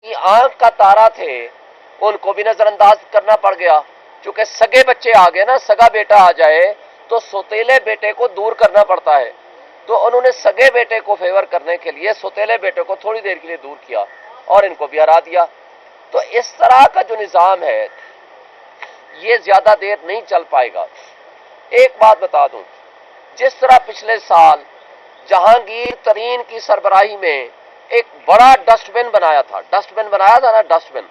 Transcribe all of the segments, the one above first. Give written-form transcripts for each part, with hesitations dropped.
کی آنکھ کا تارا تھے ان کو بھی نظر انداز کرنا پڑ گیا. چونکہ سگے بچے آ گئے نا، سگا بیٹا آ جائے تو سوتیلے بیٹے کو دور کرنا پڑتا ہے. تو انہوں نے سگے بیٹے کو فیور کرنے کے لیے سوتیلے بیٹے کو تھوڑی دیر کے لیے دور کیا اور ان کو بھی ہرا دیا. تو اس طرح کا جو نظام ہے یہ زیادہ دیر نہیں چل پائے گا. ایک بات بتا دوں، جس طرح پچھلے سال جہانگیر ترین کی سربراہی میں ایک بڑا ڈسٹ بن بنایا تھا نا ڈسٹ بن،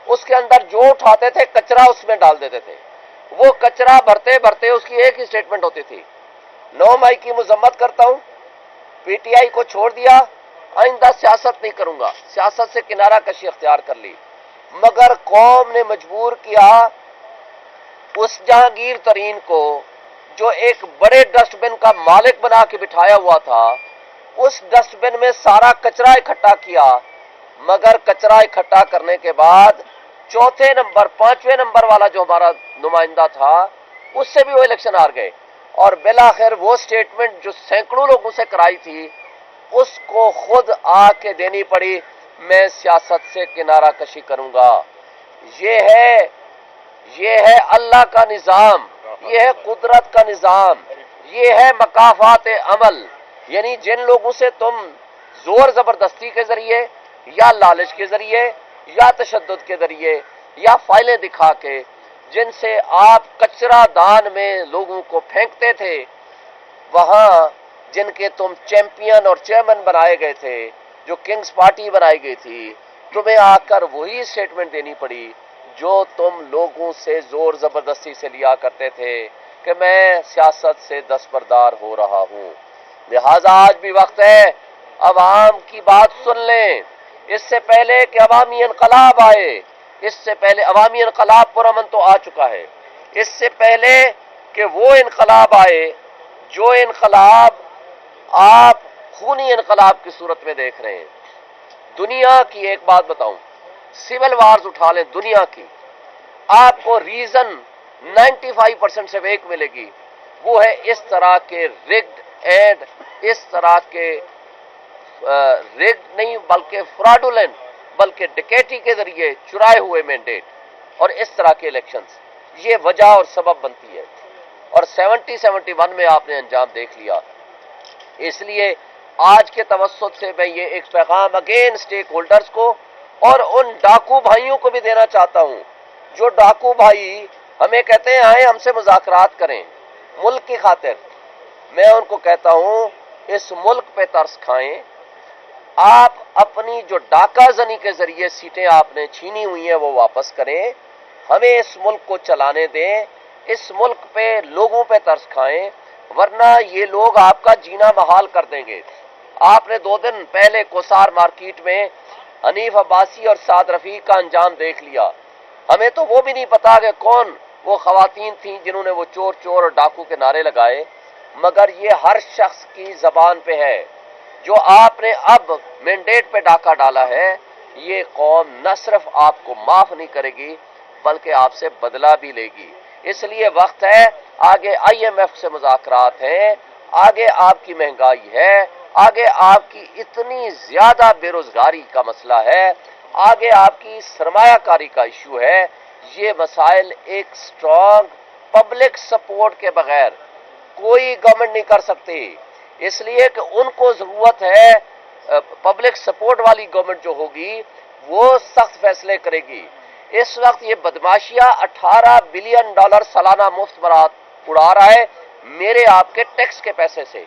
اس کے اندر جو اٹھاتے تھے کچرا اس میں ڈال دیتے تھے. وہ کچرا بھرتے بھرتے اس کی ایک ہی سٹیٹمنٹ ہوتی تھی، 9 مئی کی مذمت کرتا ہوں، پی ٹی آئی کو چھوڑ دیا، آئندہ سیاست نہیں کروں گا، سیاست سے کنارہ کشی اختیار کر لی. مگر قوم نے مجبور کیا اس جہانگیر ترین کو، جو ایک بڑے ڈسٹ بن کا مالک بنا کے بٹھایا ہوا تھا، اس ڈسٹ بن میں سارا کچرا اکٹھا کیا. مگر کچرا اکٹھا کرنے کے بعد چوتھے نمبر 5ویں نمبر والا جو ہمارا نمائندہ تھا اس سے بھی وہ الیکشن ہار گئے. اور بالآخر وہ سٹیٹمنٹ جو سینکڑوں لوگوں سے کرائی تھی اس کو خود آ کے دینی پڑی، میں سیاست سے کنارہ کشی کروں گا. یہ ہے اللہ کا نظام، یہ ہے قدرت کا نظام، یہ ہے مکافات عمل. یعنی جن لوگوں سے تم زور زبردستی کے ذریعے یا لالچ کے ذریعے یا تشدد کے ذریعے یا فائلیں دکھا کے جن سے آپ کچرا دان میں لوگوں کو پھینکتے تھے، وہاں جن کے تم چیمپئن اور چیئرمین بنائے گئے تھے، جو کنگز پارٹی بنائی گئی تھی، تمہیں آ کر وہی سٹیٹمنٹ دینی پڑی جو تم لوگوں سے زور زبردستی سے لیا کرتے تھے کہ میں سیاست سے دستبردار ہو رہا ہوں. لہذا آج بھی وقت ہے عوام کی بات سن لیں. اس سے پہلے کہ عوامی انقلاب آئے، اس سے پہلے عوامی انقلاب پرامن تو آ چکا ہے، اس سے پہلے کہ وہ انقلاب آئے جو انقلاب آپ خونی انقلاب کی صورت میں دیکھ رہے ہیں. دنیا کی ایک بات بتاؤں، سول وارز اٹھا لیں دنیا کی، آپ کو ریزن 95% سے ایک ملے گی، وہ ہے اس طرح کے رگڈ اینڈ اس طرح کے رگڈ نہیں بلکہ فراڈولنٹ، بلکہ ڈکیٹی کے ذریعے چرائے ہوئے مینڈیٹ اور اس طرح کے الیکشنز، یہ وجہ اور سبب بنتی ہے. اور 71 میں آپ نے انجام دیکھ لیا. اس لیے آج کے توسط سے میں یہ ایک پیغام اگین سٹیک ہولڈرز کو اور ان ڈاکو بھائیوں کو بھی دینا چاہتا ہوں جو ڈاکو بھائی ہمیں کہتے ہیں آئیں ہم سے مذاکرات کریں ملک کی خاطر. میں ان کو کہتا ہوں اس ملک پہ ترس کھائیں. آپ اپنی جو ڈاکہ زنی کے ذریعے سیٹیں آپ نے چھینی ہوئی ہیں وہ واپس کریں، ہمیں اس ملک کو چلانے دیں، اس ملک پہ لوگوں پہ ترس کھائیں، ورنہ یہ لوگ آپ کا جینا محال کر دیں گے. آپ نے 2 دن پہلے کوسار مارکیٹ میں حنیف عباسی اور سعد رفیق کا انجام دیکھ لیا. ہمیں تو وہ بھی نہیں پتا کہ کون وہ خواتین تھیں جنہوں نے وہ چور چور اور ڈاکو کے نعرے لگائے، مگر یہ ہر شخص کی زبان پہ ہے. جو آپ نے اب مینڈیٹ پہ ڈاکہ ڈالا ہے، یہ قوم نہ صرف آپ کو معاف نہیں کرے گی بلکہ آپ سے بدلہ بھی لے گی. اس لیے وقت ہے، آگے IMF سے مذاکرات ہیں، آگے آپ کی مہنگائی ہے، آگے آپ کی اتنی زیادہ بے روزگاری کا مسئلہ ہے، آگے آپ کی سرمایہ کاری کا ایشو ہے. یہ مسائل ایک سٹرونگ پبلک سپورٹ کے بغیر کوئی گورنمنٹ نہیں کر سکتی. اس لیے کہ ان کو ضرورت ہے پبلک سپورٹ والی گورنمنٹ جو ہوگی وہ سخت فیصلے کرے گی. اس وقت یہ بدماشیہ $18 بلین سالانہ مفت برات اڑا رہا ہے میرے آپ کے ٹیکس کے پیسے سے،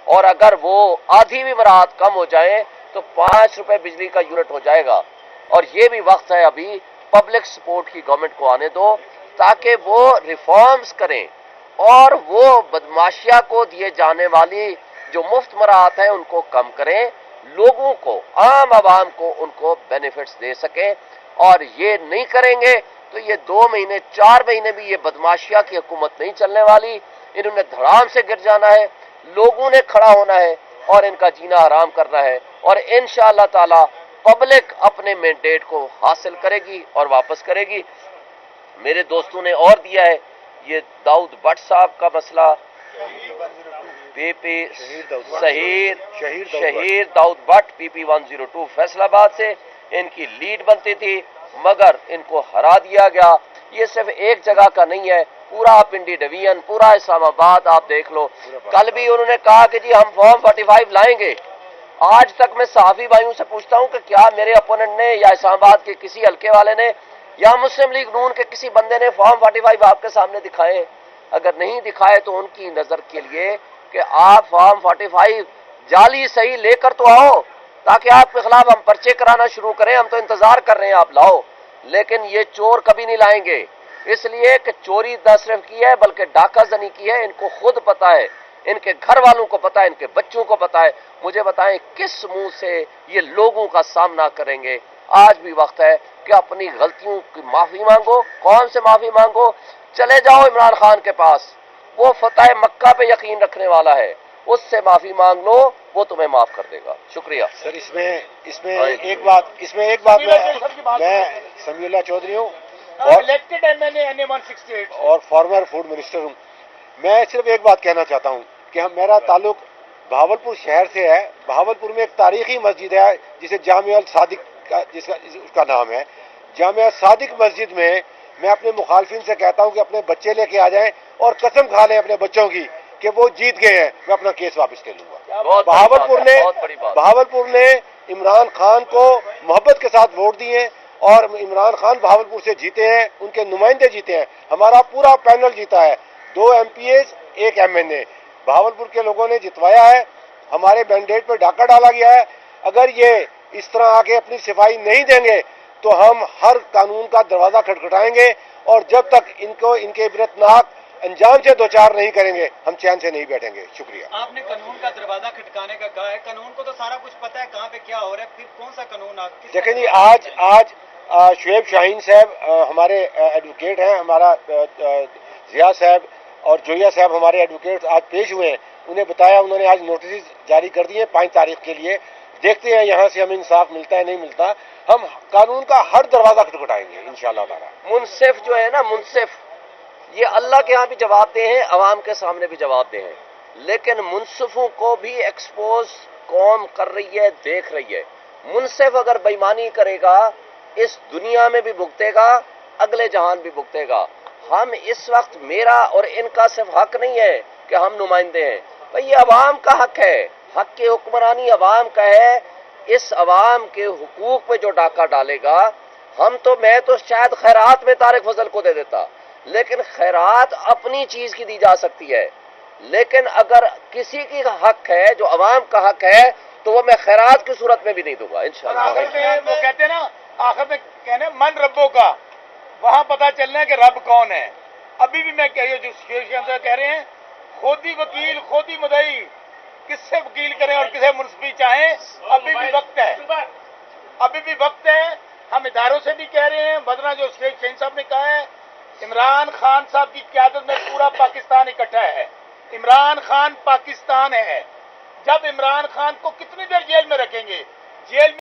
اور اگر وہ آدھی بھی برات کم ہو جائیں تو $5 بجلی کا یونٹ ہو جائے گا. اور یہ بھی وقت ہے ابھی پبلک سپورٹ کی گورنمنٹ کو آنے دو تاکہ وہ ریفارمز کریں اور وہ بدماشیہ کو دیے جانے والی جو مفت مراحت ہیں ان کو کم کریں، لوگوں کو، عام عوام کو ان کو بینیفٹس دے سکیں. اور یہ نہیں کریں گے تو یہ 2 مہینے 4 مہینے بھی یہ بدماشیہ کی حکومت نہیں چلنے والی. انہوں نے دھڑام سے گر جانا ہے، لوگوں نے کھڑا ہونا ہے اور ان کا جینا حرام کرنا ہے، اور انشاءاللہ تعالی پبلک اپنے مینڈیٹ کو حاصل کرے گی اور واپس کرے گی. میرے دوستوں نے اور دیا ہے یہ داؤد بٹ صاحب کا مسئلہ، پی پی شہید داؤد بٹ PP 102 فیصل آباد سے، ان کی لیڈ بنتی تھی مگر ان کو ہرا دیا گیا. یہ صرف ایک جگہ کا نہیں ہے، پورا پنڈی ڈویژن، پورا اسلام آباد آپ دیکھ لو. کل بھی انہوں نے کہا کہ جی ہم فارم 45 لائیں گے. آج تک میں صحافی بھائیوں سے پوچھتا ہوں کہ کیا میرے اپوننٹ نے یا اسلام آباد کے کسی حلقے والے نے یا مسلم لیگ نون کے کسی بندے نے فارم 45 آپ کے سامنے دکھائے؟ اگر نہیں دکھائے تو ان کی نظر کے لیے کہ آپ فارم 45 جعلی صحیح لے کر تو آؤ تاکہ آپ کے خلاف ہم پرچے کرانا شروع کریں. ہم تو انتظار کر رہے ہیں آپ لاؤ، لیکن یہ چور کبھی نہیں لائیں گے، اس لیے کہ چوری نہ صرف کی ہے بلکہ ڈاکہ زنی کی ہے. ان کو خود پتا ہے، ان کے گھر والوں کو پتا ہے، ان کے بچوں کو پتا ہے. مجھے بتائیں کس منہ سے یہ لوگوں کا سامنا کریں گے؟ آج بھی وقت ہے کہ اپنی غلطیوں کی معافی مانگو. کون سے معافی مانگو؟ چلے جاؤ عمران خان کے پاس، وہ فتح مکہ پہ یقین رکھنے والا ہے، اس سے معافی مانگ لو، وہ تمہیں معاف کر دے گا. شکریہ سر. اس میں ایک بات میں سمیع اللہ چودھری ہوں اور فارمر فوڈ منسٹر ہوں. میں صرف ایک بات کہنا چاہتا ہوں کہ میرا تعلق بہاولپور شہر سے ہے. بہاولپور میں ایک تاریخی مسجد ہے جسے جامعہ الصادق اس کا نام ہے. جامعہ صادق مسجد میں میں اپنے مخالفین سے کہتا ہوں کہ اپنے بچے لے کے آ جائیں اور قسم کھا لیں اپنے بچوں کی کہ وہ جیت گئے ہیں، میں اپنا کیس واپس لے لوں گا. بہاولپور نے عمران خان کو محبت کے ساتھ ووٹ دیے اور عمران خان بہاولپور سے جیتے ہیں، ان کے نمائندے جیتے ہیں، ہمارا پورا پینل جیتا ہے، 2 MPs 1 MNA. بہاولپور کے لوگوں نے جتوایا ہے، ہمارے مینڈیٹ پہ ڈاکہ ڈالا گیا ہے. اگر یہ اس طرح آگے اپنی صفائی نہیں دیں گے تو ہم ہر قانون کا دروازہ کھٹکھٹائیں گے اور جب تک ان کو ان کے عبرتناک انجام سے دوچار نہیں کریں گے ہم چین سے نہیں بیٹھیں گے. شکریہ. آپ نے قانون کا دروازہ کھٹکانے کا کہا ہے، قانون کو تو سارا کچھ پتا ہے کہاں پہ کیا ہو رہا ہے، پھر کون سا قانون آپ دیکھیں جی آج شعیب شاہین صاحب ہمارے ایڈوکیٹ ہیں، ہمارا ضیاء صاحب اور جویا صاحب ہمارے ایڈوکیٹ آج پیش ہوئے ہیں. انہیں بتایا، انہوں نے آج نوٹسز جاری کر دیے 5 تاریخ کے لیے. دیکھتے ہیں یہاں سے ہمیں انصاف ملتا ہے نہیں ملتا. ہم قانون کا ہر دروازہ کھٹکھٹائیں گے انشاءاللہ تعالی. منصف جو ہے نا، منصف، یہ اللہ کے ہاں بھی جواب دہ ہیں، عوام کے سامنے بھی جواب دہ ہیں، لیکن منصفوں کو بھی ایکسپوز قوم کر رہی ہے، دیکھ رہی ہے. منصف اگر بےایمانی کرے گا اس دنیا میں بھی بھگتے گا، اگلے جہان بھی بھگتے گا. ہم اس وقت میرا اور ان کا صرف حق نہیں ہے کہ ہم نمائندے ہیں، بھئی یہ عوام کا حق ہے، حق کی حکمرانی عوام کا ہے. اس عوام کے حقوق پہ جو ڈاکہ ڈالے گا، میں تو شاید خیرات میں طارق فضل کو دے دیتا، لیکن خیرات اپنی چیز کی دی جا سکتی ہے، لیکن اگر کسی کی حق ہے جو عوام کا حق ہے تو وہ میں خیرات کی صورت میں بھی نہیں دوں گا انشاءاللہ. آخر میں وہ کہتے ہیں نا، آخر میں کہنے من ربوں کا، وہاں پتا چلنا ہے کہ رب کون ہے. ابھی بھی میں جو کہہ رہے ہیں، خود ہی وکیل خود ہی مدعی، کس سے وکیل کریں اور کسے منصفی چاہیں. ابھی بھی وقت ہے، ابھی بھی وقت ہے. ہم اداروں سے بھی کہہ رہے ہیں، بدنا جو شیخ شہین صاحب نے کہا ہے، عمران خان صاحب کی قیادت میں پورا پاکستان اکٹھا ہے. عمران خان پاکستان ہے. جب عمران خان کو کتنی دیر جیل میں رکھیں گے؟ جیل میں